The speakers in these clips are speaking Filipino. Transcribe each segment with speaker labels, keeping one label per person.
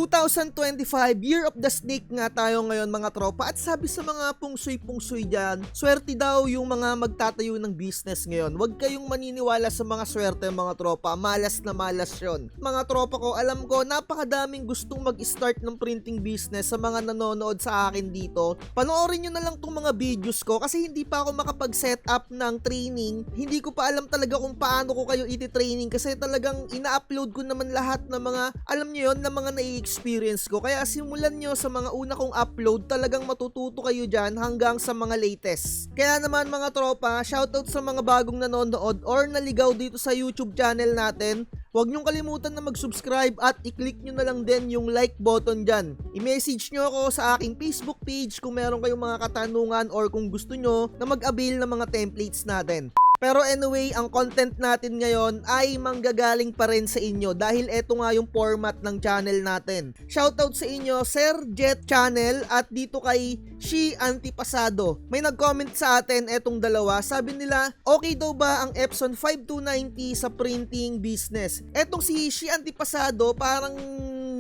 Speaker 1: 2025, Year of the Snake nga tayo ngayon mga tropa, at sabi sa mga pungsoy-pungsoy dyan, swerte daw yung mga magtatayo ng business ngayon. Huwag kayong maniniwala sa mga swerte mga tropa, malas na malas yon. Mga tropa ko, alam ko napakadaming gustong mag-start ng printing business sa mga nanonood sa akin dito. Panoorin nyo na lang tong mga videos ko kasi hindi pa ako makapag-set up ng training. Hindi ko pa alam talaga kung paano ko kayo iti-training kasi talagang ina-upload ko naman lahat ng mga, alam nyo yun, na mga nai-experience ko. Kaya simulan nyo sa mga una kong upload, talagang matututo kayo dyan hanggang sa mga latest. Kaya naman mga tropa, shoutout sa mga bagong nanonood or naligaw dito sa YouTube channel natin. Huwag nyong kalimutan na mag-subscribe at i-click nyo na lang din yung like button dyan. I-message nyo ako sa aking Facebook page kung meron kayong mga katanungan or kung gusto nyo na mag-avail ng mga templates natin. Pero anyway, ang content natin ngayon ay manggagaling pa rin sa inyo dahil eto nga yung format ng channel natin. Shoutout sa inyo, Sir Jet Channel at dito kay She Antipasado. May nag-comment sa atin etong dalawa. Sabi nila, okay daw ba ang Epson 5290 sa printing business? Etong si She Antipasado parang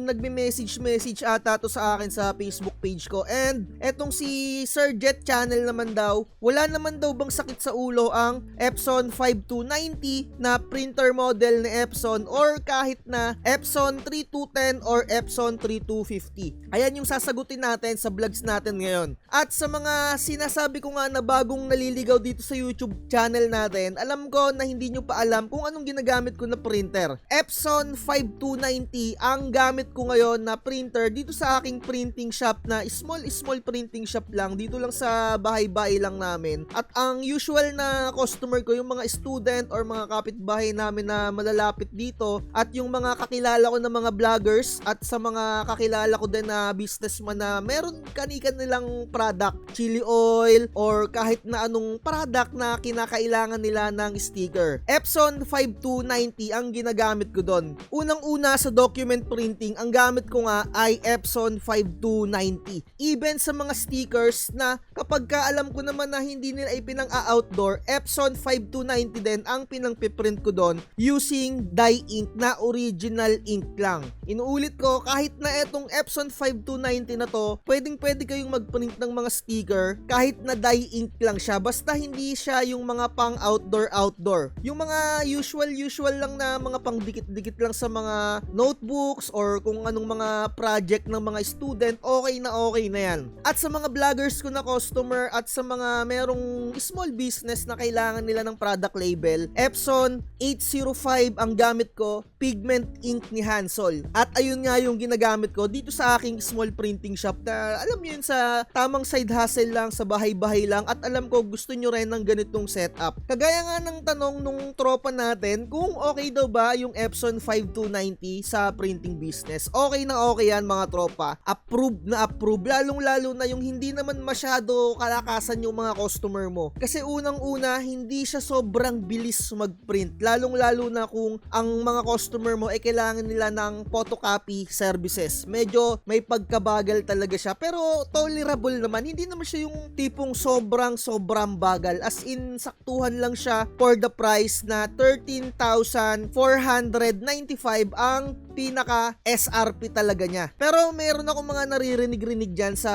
Speaker 1: nagme-message ata to sa akin sa Facebook page ko. And etong si Sir Jet Channel naman daw, wala naman daw bang sakit sa ulo ang Epson 5290 na printer model ni Epson or kahit na Epson 3210 or Epson 3250. Ayan yung sasagutin natin sa vlogs natin ngayon. At sa mga sinasabi ko nga na bagong naliligaw dito sa YouTube channel natin, alam ko na hindi nyo pa alam kung anong ginagamit ko na printer. Epson 5290 ang gamit ko ngayon na printer dito sa aking printing shop na small printing shop lang dito lang sa bahay-bahay lang namin. At ang usual na customer ko yung mga student or mga kapitbahay namin na malalapit dito at yung mga kakilala ko na mga vloggers at sa mga kakilala ko din na businessman na meron kanikan nilang product, chili oil or kahit na anong product na kinakailangan nila ng sticker. Epson 5290 ang ginagamit ko doon. Unang-una sa document printing, ang gamit ko nga ay Epson 5290. Even sa mga stickers na kapag ka alam ko naman na hindi nila ipinang-outdoor, Epson 5290 din ang pinang-piprint ko doon using dye ink na original ink lang. Inuulit ko, kahit na etong Epson 5290 na to, pwedeng-pwede kayong mag-print ng mga sticker kahit na dye ink lang siya, basta hindi siya yung mga pang outdoor. Yung mga usual lang na mga pang dikit-dikit lang sa mga notebooks or kung anong mga project ng mga student, okay na yan. At sa mga vloggers ko na customer at sa mga merong small business na kailangan nila ng product label, Epson 805 ang gamit ko, pigment ink ni Hansol. At ayun nga yung ginagamit ko dito sa aking small printing shop na alam nyo yun, sa tamang side hustle lang, sa bahay-bahay lang, at alam ko gusto nyo rin ng ganitong setup. Kagaya nga ng tanong nung tropa natin kung okay daw ba yung Epson 5290 sa printing business. Okay na okay yan mga tropa. Approve na approve. Lalong-lalo na yung hindi naman masyado kalakasan yung mga customer mo. Kasi unang-una, hindi siya sobrang bilis mag-print. Lalong-lalo na kung ang mga customer mo ay kailangan nila ng photocopy services. Medyo may pagkabagal talaga siya. Pero tolerable naman. Hindi naman siya yung tipong sobrang bagal. As in, saktuhan lang siya for the price na 13,495 ang pinaka SRP talaga niya. Pero meron ako mga naririnig-rinig dyan sa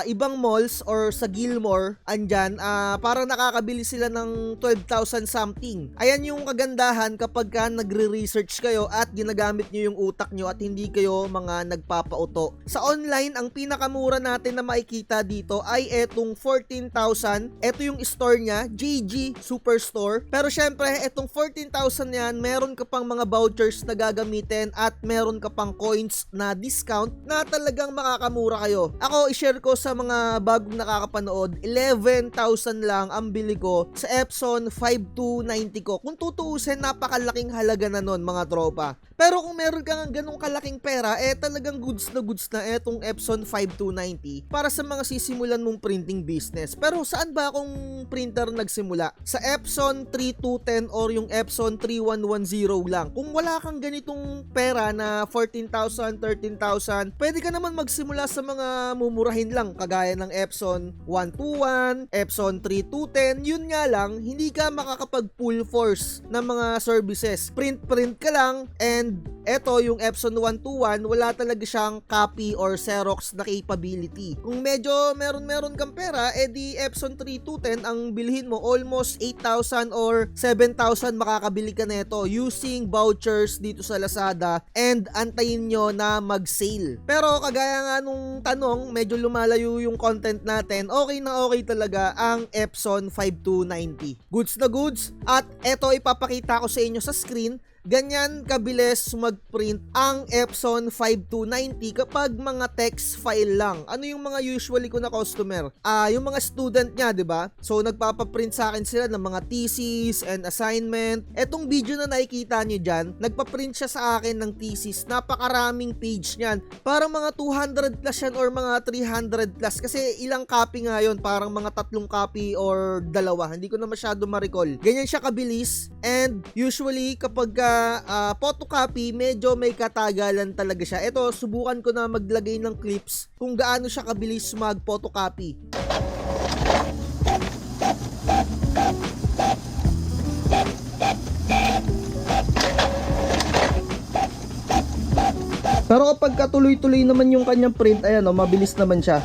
Speaker 1: ibang malls or sa Gilmore, andyan, parang nakakabili sila ng 12,000 something. Ayan yung kagandahan kapag ka nagre-research kayo at ginagamit nyo yung utak nyo at hindi kayo mga nagpapauto. Sa online, ang pinakamura natin na makikita dito ay etong 14,000. Eto yung store niya, JG Superstore. Pero syempre, etong 14,000 yan, meron ka pang mga vouchers na gagamitin at meron ka pang coins na discount na talagang makakamura kayo. Ako, i-share ko sa mga bagong nakakapanood, 11,000 lang ang bili ko sa Epson 5290 ko. Kung tutuusin, napakalaking halaga na nun mga tropa. Pero kung meron ka ng ganong kalaking pera, talagang goods na etong Epson 5290 para sa mga sisimulan mong printing business. Pero saan ba akong printer nagsimula? Sa Epson 3210 or yung Epson 3110 lang. Kung wala kang ganitong pera pera na 14,000, 13,000, pwede ka naman magsimula sa mga mumurahin lang kagaya ng Epson 121, Epson 3210. Yun nga lang, hindi ka makakapag full force ng mga services. Print ka lang, and eto yung Epson 121, wala talaga siyang copy or Xerox na capability. Kung medyo meron kang pera, edi Epson 3210 ang bilhin mo, almost 8,000 or 7,000 makakabili ka neto using vouchers dito sa Lazada, and antayin nyo na mag-sale. Pero kagaya nga nung tanong, medyo lumalayo yung content natin, okay na okay talaga ang Epson 5290. Goods na goods, at eto ipapakita ko sa inyo sa screen. Ganyan kabilis mag-print ang Epson 5290 kapag mga text file lang. Ano yung mga usually ko na customer? Yung mga student niya, 'di ba? So nagpapa-print sa akin sila ng mga thesis and assignment. Etong video na nakikita niyo diyan, nagpa-print siya sa akin ng thesis. Napakaraming page niyan. Parang mga 200 plus yan or mga 300 plus, kasi ilang copy nga 'yon, parang mga 3 copy or 2. Hindi ko na masyado ma-recall. Ganyan siya kabilis, and usually kapag photocopy, medyo may katagalan talaga siya. Ito, subukan ko na maglagay ng clips kung gaano siya kabilis mag-photocopy. Pero kapag katuloy-tuloy naman yung kanyang print, ayan o, mabilis naman siya.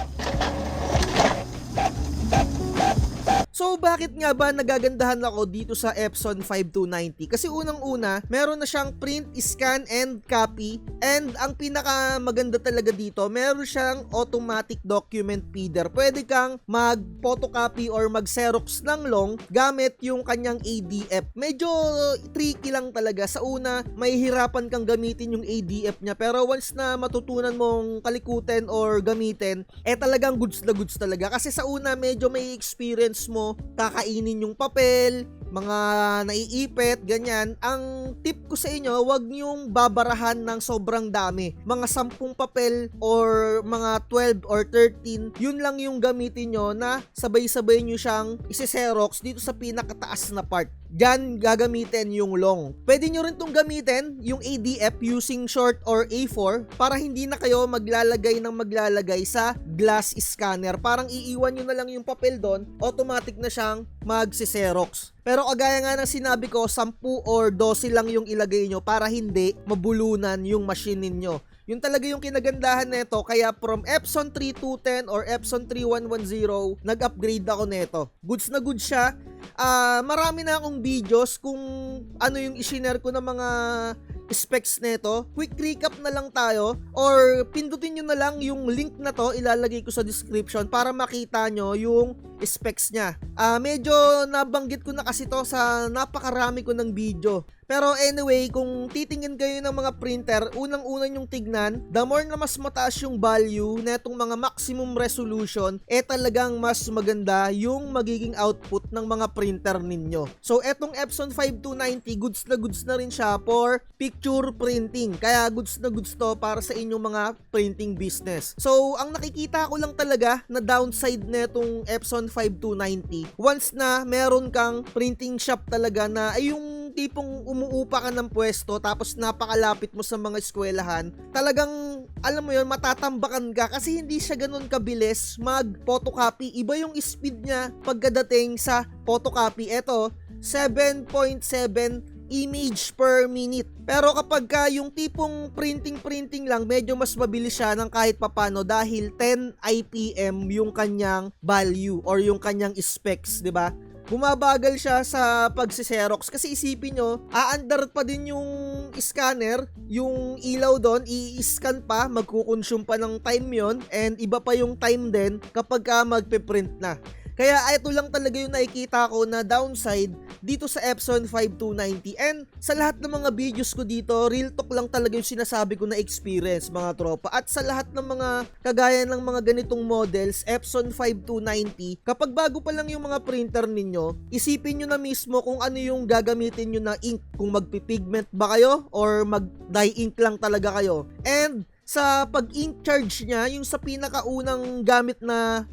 Speaker 1: So bakit nga ba nagagandahan ako dito sa Epson 5290? Kasi unang-una, meron na siyang print, scan, and copy. And ang pinaka maganda talaga dito, meron siyang automatic document feeder. Pwede kang mag-photocopy or mag-xerox ng long gamit yung kanyang ADF. Medyo tricky lang talaga. Sa una, may hirapan kang gamitin yung ADF niya. Pero once na matutunan mong kalikutin or gamitin, talagang goods na goods talaga. Kasi sa una, medyo may experience mo, kakainin yung papel, mga naiipit, ganyan. Ang tip ko sa inyo, wag niyong babarahan ng sobrang dami. Mga 10 papel or mga 12 or 13, yun lang yung gamitin nyo na sabay-sabay nyo siyang isi-xerox dito sa pinakataas na part. Diyan gagamitin yung long. Pwede nyo rin itong gamitin, yung ADF, using short or A4, para hindi na kayo maglalagay sa glass scanner. Parang iiwan nyo na lang yung papel doon, automatic na siyang magsi-xerox. Pero kagaya nga ng sinabi ko, 10 or 12 lang yung ilagay nyo para hindi mabulunan yung machine ninyo. Yun talaga yung kinagandahan nito, kaya from Epson 3210 or Epson 3110, nag-upgrade ako nito. Goods na goods siya. Marami na akong videos kung ano yung i-share ko ng mga specs nito. Quick recap na lang tayo, or pindutin nyo na lang yung link na to, ilalagay ko sa description para makita nyo yung specs niya. Medyo nabanggit ko na kasi to sa napakarami ko ng video. Pero anyway, kung titingin kayo ng mga printer, unang-una nyong tignan, the more na mas mataas yung value netong mga maximum resolution, talagang mas maganda yung magiging output ng mga printer ninyo. So etong Epson 5290, goods na rin siya for picture printing. Kaya goods na goods to para sa inyong mga printing business. So ang nakikita ko lang talaga na downside netong Epson 5290, once na meron kang printing shop talaga na ay yung tipong umuupa ka ng pwesto tapos napakalapit mo sa mga eskwelahan, talagang alam mo yun, matatambakan ka kasi hindi siya ganun kabilis mag-photocopy. Iba yung speed niya pagkadating sa photocopy. Ito, 7.7 image per minute. Pero kapag ka yung tipong printing lang, medyo mas mabilis siya ng kahit papano dahil 10 IPM yung kanyang value or yung kanyang specs, 'di ba? Bumabagal siya sa pagsi-xerox kasi isipin nyo, aandar pa din yung scanner, yung ilaw doon, i-scan pa, magkukonsume pa ng time yon, and iba pa yung time din kapag ka magpe-print na. Kaya ito lang talaga yung nakikita ko na downside dito sa Epson 5290. And sa lahat ng mga videos ko dito, real talk lang talaga yung sinasabi ko na experience, mga tropa. At sa lahat ng mga kagaya ng mga ganitong models, Epson 5290, kapag bago pa lang yung mga printer ninyo, isipin nyo na mismo kung ano yung gagamitin nyo na ink. Kung magpipigment ba kayo or mag-dye ink lang talaga kayo. And sa pag-ink charge niya, yung sa pinakaunang gamit na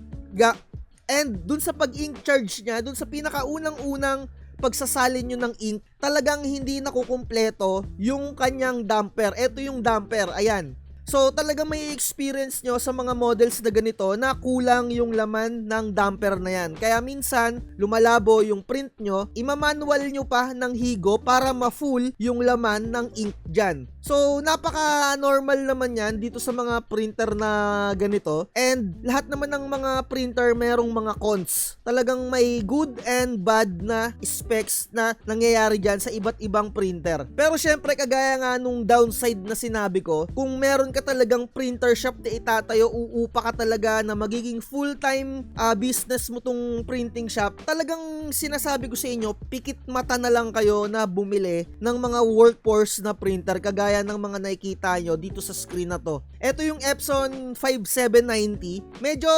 Speaker 1: And dun sa pag-ink charge niya, dun sa pinakaunang-unang pagsasalin nyo ng ink, talagang hindi nakukumpleto yung kanyang damper. Ito yung damper, ayan. So talaga may experience nyo sa mga models na ganito na kulang yung laman ng damper na yan. Kaya minsan lumalabo yung print nyo, imamanual nyo pa ng higo para ma-full yung laman ng ink dyan. So napaka-normal naman yan dito sa mga printer na ganito. And lahat naman ng mga printer merong mga cons. Talagang may good and bad na specs na nangyayari dyan sa iba't ibang printer. Pero syempre kagaya nga nung downside na sinabi ko, kung meron ka talagang printer shop na itatayo, uupa ka talaga na magiging full-time business mo tong printing shop, talagang sinasabi ko sa inyo, pikit mata na lang kayo na bumili ng mga workhorse na printer kagaya ng mga nakikita nyo dito sa screen na to. Ito yung Epson 5790. Medyo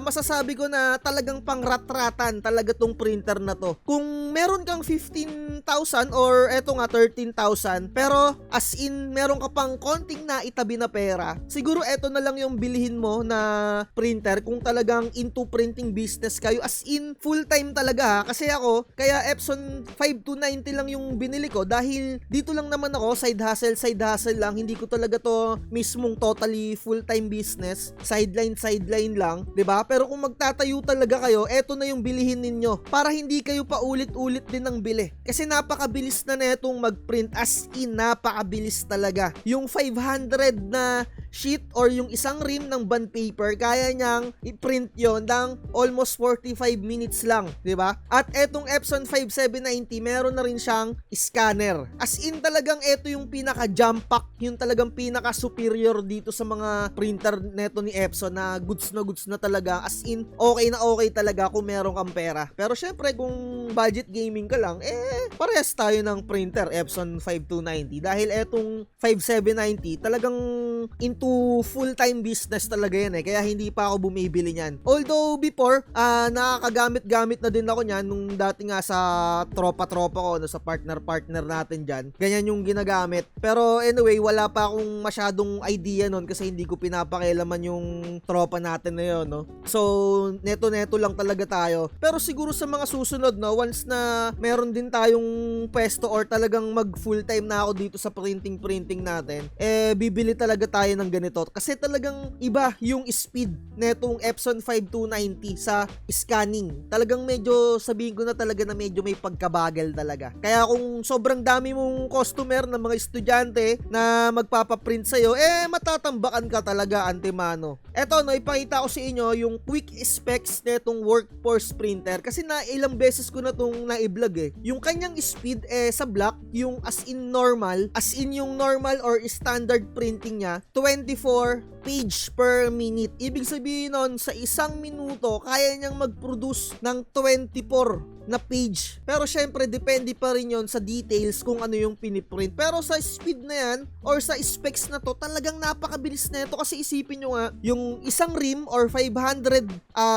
Speaker 1: masasabi ko na talagang pang-rat-ratan talaga tong printer na to. Kung meron kang 15,000 or eto nga 13,000, pero as in meron ka pang konting na itabi na pera, siguro eto na lang yung bilhin mo na printer kung talagang into printing business kayo, as in full time talaga ha. Kasi ako, kaya Epson 5290 lang yung binili ko dahil dito lang naman ako, side hustle lang, hindi ko talaga to mismong totally full time business, sideline lang, 'di ba? Pero kung magtatayo talaga kayo, eto na yung bilihin ninyo para hindi kayo paulit-ulit din ng bili. Kasi napakabilis na netong mag-print, as in napakabilis talaga. Yung 500 na sheet or yung isang ream ng bond paper, kaya niyang i-print yon ng almost 45 minutes lang, 'di ba? At etong Epson 5790, meron na rin siyang scanner. As in talagang ito yung pinaka jump pack, yung talagang pinaka superior dito sa mga printer neto ni Epson na goods na talaga. As in okay na okay talaga kung meron kang pera. Pero syempre kung budget gaming ka lang, parehas tayo ng printer Epson 5290 dahil etong 5790 talagang into full-time business talaga yan kaya hindi pa ako bumibili niyan. Although before, nakakagamit-gamit na din ako niyan nung dati nga sa tropa-tropa ko, no, sa partner natin dyan. Ganyan yung ginagamit. Pero anyway, wala pa akong masyadong idea nun kasi hindi ko pinapakialaman yung tropa natin na yun, no. So, neto-neto lang talaga tayo. Pero siguro sa mga susunod, no, once na meron din tayong pwesto or talagang mag full-time na ako dito sa printing natin, bibili talaga tayo ng ganito kasi talagang iba yung speed netong Epson 5290 sa scanning. Talagang medyo sabihin ko na talaga na medyo may pagkabagal talaga. Kaya kung sobrang dami mong customer na mga estudyante na magpapaprint sa'yo, matatambakan ka talaga antemano. Eto, no, ipakita ko sa inyo yung quick specs netong workforce printer kasi na ilang beses ko na tong na-vlog Yung kanyang speed sa block, yung as in yung normal or standard printing niya, 24 page per minute. Ibig sabihin nun, sa isang minuto, kaya niyang mag-produce ng 24 na page. Pero syempre, depende pa rin yon sa details kung ano yung piniprint. Pero sa speed na yan, or sa specs na to, talagang napakabilis na ito. Kasi isipin nyo nga, yung isang ream or 500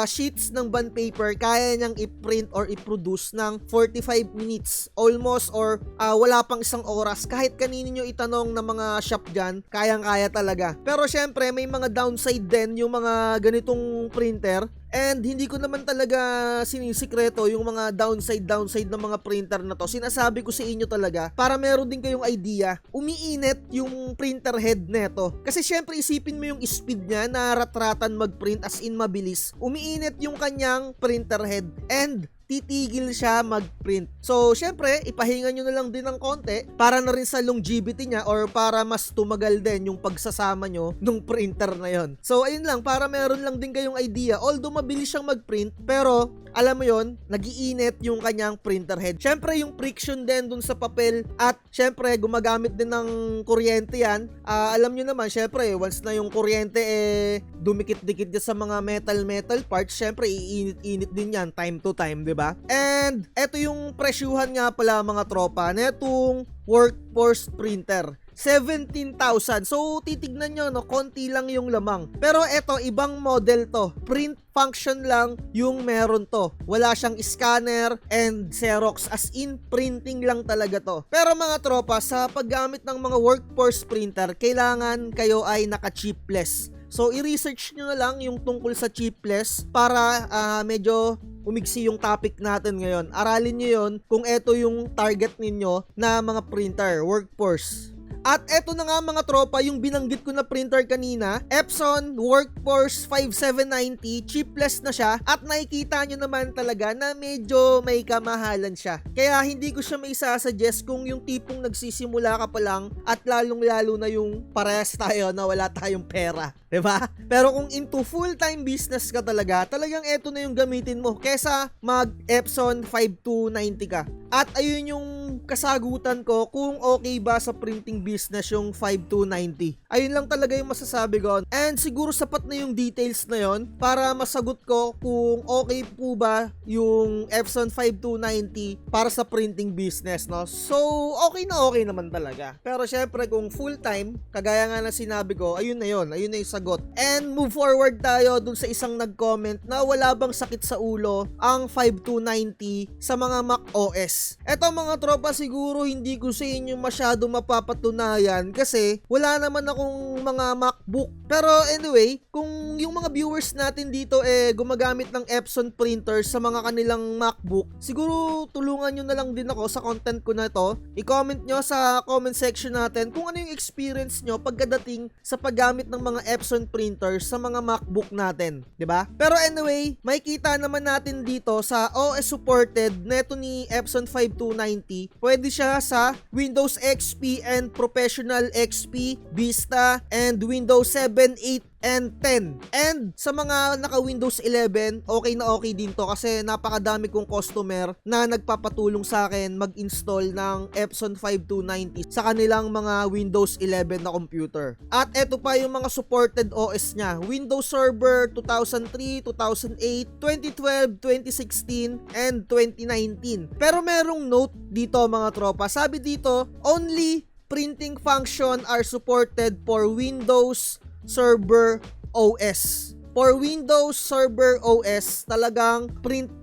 Speaker 1: sheets ng bond paper, kaya niyang i-print or i-produce ng 45 minutes. Almost, or wala pang isang oras. Kahit kanino nyo itanong na mga shop dyan, kayang-kaya talaga. Pero syempre, may mga downside din yung mga ganitong printer. And hindi ko naman talaga sinisikreto yung mga downside ng mga printer na to. Sinasabi ko sa inyo talaga para meron din kayong idea. Umiinit yung printer head neto. Kasi syempre isipin mo yung speed niya na rat-ratan mag-print, as in mabilis. Umiinit yung kanyang printer head and titigil siya mag-print. So, syempre, ipahinga nyo na lang din ng konti para na rin sa longevity niya or para mas tumagal din yung pagsasama nyo nung printer na yon. So, ayun lang, para meron lang din kayong idea. Although mabilis siyang mag-print, pero alam mo yon, nagiinit yung kanyang printer head. Syempre, yung friction din dun sa papel at syempre, gumagamit din ng kuryente yan. Alam nyo naman, syempre, once na yung kuryente dumikit-dikit sa mga metal parts, syempre, iinit-init din yan time to time, di ba? And eto yung presyuhan nga pala mga tropa netong workforce printer. 17,000. So, titignan nyo, no, konti lang yung lamang. Pero eto, ibang model to. Print function lang yung meron to. Wala siyang scanner and Xerox. As in, printing lang talaga to. Pero mga tropa, sa paggamit ng mga workforce printer, kailangan kayo ay naka-chipless. So, i-research nyo na lang yung tungkol sa chipless para medyo umigsi yung topic natin ngayon. Aralin nyo yun kung eto yung target ninyo na mga printer, workforce. At eto na nga mga tropa, yung binanggit ko na printer kanina, Epson Workforce 5790, chipless na siya at nakikita nyo naman talaga na medyo may kamahalan siya. Kaya hindi ko siya may isasuggest kung yung tipong nagsisimula ka pa lang at lalong-lalo na yung parehas tayo na wala tayong pera. Diba? Pero kung into full-time business ka talagang eto na yung gamitin mo kesa mag Epson 5290 ka. At ayun yung kasagutan ko kung okay ba sa printing business yung 5290. Ayun lang talaga yung masasabi ko. And siguro sapat na yung details na yon para masagot ko kung okay po ba yung Epson 5290 para sa printing business, no? So, okay naman talaga. Pero syempre kung full-time, kagaya nga na sinabi ko, ayun na yun. Ayun na yung sagot. And move forward tayo dun sa isang nag-comment na wala bang sakit sa ulo ang 5290 sa mga Mac OS. Eto mga tropa, siguro hindi ko sa inyo masyado mapapatunayan kasi wala naman akong mga MacBook. Pero anyway, kung yung mga viewers natin dito gumagamit ng Epson printer sa mga kanilang MacBook, siguro tulungan nyo na lang din ako sa content ko na to. I-comment nyo sa comment section natin kung ano yung experience nyo pagdating sa paggamit ng mga Epson printers sa mga MacBook natin, 'di ba? Pero anyway, makikita naman natin dito sa OS supported neto ni Epson 5290. Pwede siya sa Windows XP and Professional XP, Vista, and Windows 7, 8, and 10. And sa mga naka Windows 11, okay na okay din to kasi napakadami kong customer na nagpapatulong sa akin mag-install ng Epson 5290 sa kanilang mga Windows 11 na computer. At eto pa yung mga supported OS niya. Windows Server 2003, 2008, 2012, 2016, and 2019. Pero merong note dito mga tropa. Sabi dito, only printing function are supported for Windows Server OS. For Windows Server OS, talagang print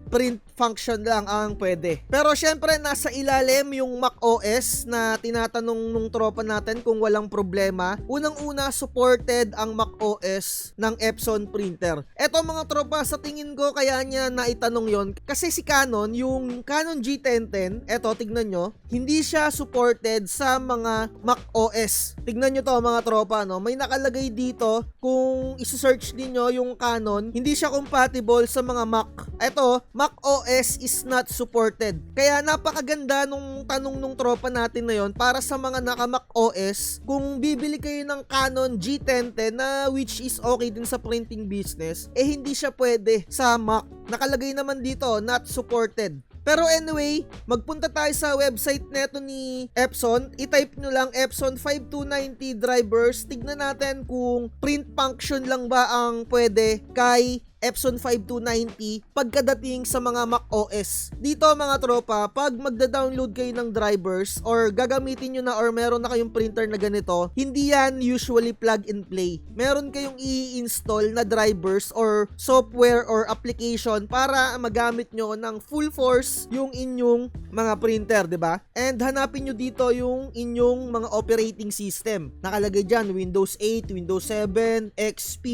Speaker 1: function lang ang pwede. Pero syempre nasa ilalim yung Mac OS na tinatanong nung tropa natin kung walang problema. Unang-una supported ang Mac OS ng Epson printer. Eto mga tropa, sa tingin ko kaya niya naitanong yon kasi si Canon, yung Canon G1010, eto tignan nyo, hindi siya supported sa mga Mac OS. Tignan nyo to mga tropa, no? May nakalagay dito kung isi-search niyo yung Canon, hindi siya compatible sa mga Mac. Eto, Mac OS is not supported. Kaya napakaganda nung tanong nung tropa natin na yon para sa mga naka Mac OS, kung bibili kayo ng Canon G1010 na which is okay din sa printing business, hindi siya pwede sa Mac. Nakalagay naman dito, not supported. Pero anyway, magpunta tayo sa website neto ni Epson. I-type nyo lang Epson 5290 drivers. Tignan natin kung print function lang ba ang pwede kay Epson 5290 pagkadating sa mga Mac OS. Dito mga tropa, pag magda-download kayo ng drivers or gagamitin nyo na or meron na kayong printer na ganito, hindi yan usually plug and play. Meron kayong i-install na drivers or software or application para magamit nyo ng full force yung inyong mga printer, 'di ba? And hanapin nyo dito yung inyong mga operating system. Nakalagay dyan Windows 8, Windows 7, XP,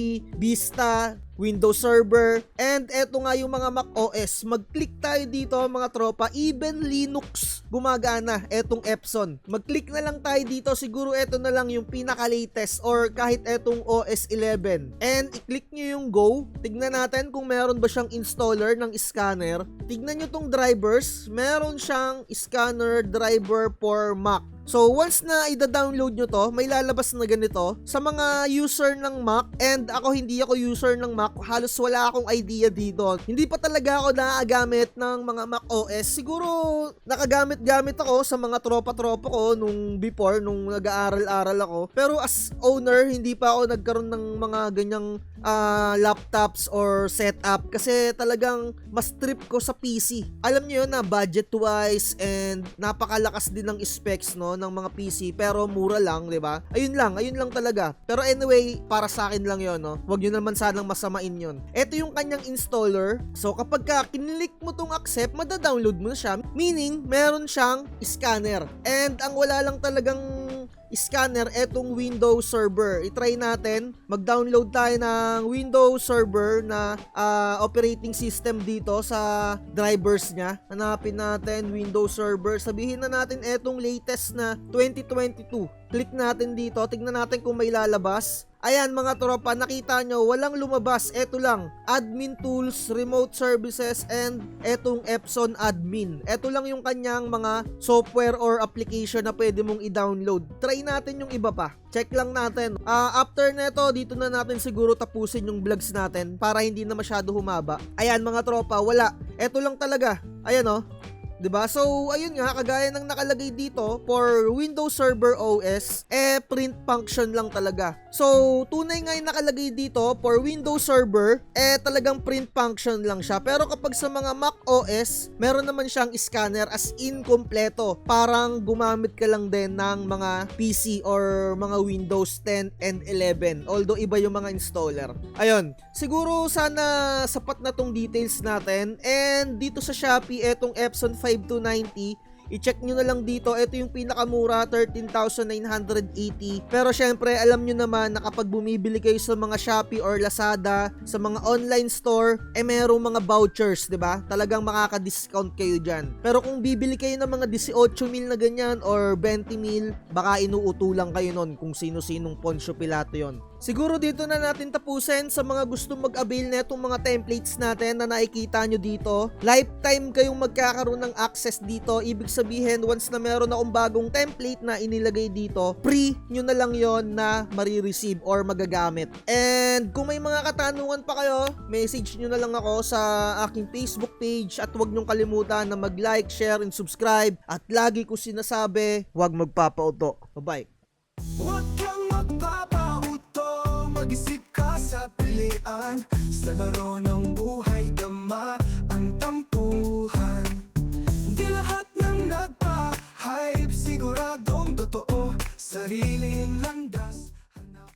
Speaker 1: Vista, Windows Server, and eto nga yung mga Mac OS. Mag-click tayo dito mga tropa, even Linux gumagana etong Epson. Mag-click na lang tayo dito, siguro eto na lang yung pinaka-latest or kahit etong OS 11. And i-click nyo yung go, tignan natin kung meron ba siyang installer ng scanner. Tignan nyo tong drivers, meron siyang scanner driver for Mac. So, once na i-download nyo to, may lalabas na ganito. Sa mga user ng Mac, and ako hindi ako user ng Mac, halos wala akong idea dito. Hindi pa talaga ako nakagamit ng mga Mac OS. Siguro, nakagamit-gamit ako sa mga tropa-tropa ko nung before, nung nag-aaral-aral ako. Pero as owner, hindi pa ako nagkaroon ng mga ganyang laptops or setup kasi talagang mas trip ko sa PC. Alam niyo yun na budget-wise and napakalakas din ng specs, no, ng mga PC pero mura lang, 'di ba? Ayun lang talaga. Pero anyway, para sa akin lang 'yon, no. Huwag niyo naman sanang masamain 'yon. Ito yung kanyang installer. So kapag kinlik mo tong accept, mada-download mo na siya. Meaning, meron siyang scanner. And ang wala lang talagang scanner etong Windows Server. I-try natin. Mag-download tayo ng Windows Server na operating system dito sa drivers niya. Hanapin natin Windows Server. Sabihin na natin etong latest na 2022. Click natin dito. Tignan natin kung may lalabas. Ayan mga tropa, nakita nyo, walang lumabas. Eto lang, admin tools, remote services, and etong Epson admin. Eto lang yung kanyang mga software or application na pwede mong i-download. Try natin yung iba pa. Check lang natin. After neto, dito na natin siguro tapusin yung vlogs natin para hindi na masyado humaba. Ayan mga tropa, wala. Eto lang talaga. Ayan oh. 'Di ba? So, ayun nga, kagaya ng nakalagay dito, for Windows Server OS, print function lang talaga. So, tunay nga yung nakalagay dito, for Windows Server, talagang print function lang siya. Pero kapag sa mga Mac OS, meron naman siyang scanner as in kompleto. Parang gumamit ka lang din ng mga PC or mga Windows 10 and 11. Although, iba yung mga installer. Ayun. Siguro, sana sapat na tong details natin. And dito sa Shopee, etong Epson 5290, i-check nyo na lang dito. Ito yung pinakamura, 13,980. Pero syempre, alam nyo naman na kapag bumibili kayo sa mga Shopee or Lazada, sa mga online store, merong mga vouchers, 'di ba? Talagang makaka-discount kayo diyan. Pero kung bibili kayo ng mga 18,000 na ganyan or 20,000, baka inuutulang kayo nun kung sino-sinong Poncio Pilato yon. Siguro dito na natin tapusin. Sa mga gusto mag-avail na itong mga templates natin na nakikita nyo dito, lifetime kayong magkakaroon ng access dito. Ibig sabihin, once na meron akong bagong template na inilagay dito, free nyo na lang yon na marireceive or magagamit. And kung may mga katanungan pa kayo, message nyo na lang ako sa aking Facebook page at huwag nyong kalimutan na mag-like, share, and subscribe. At lagi ko sinasabi, huwag magpapauto. Bye-bye.
Speaker 2: Huwag kang magpapauto, mag-isip ka sa pilian. Sa laro ng buhay, dama ang tampuhan. Di lahat ng nagpa-hype, siguradong totoo. Sarili lang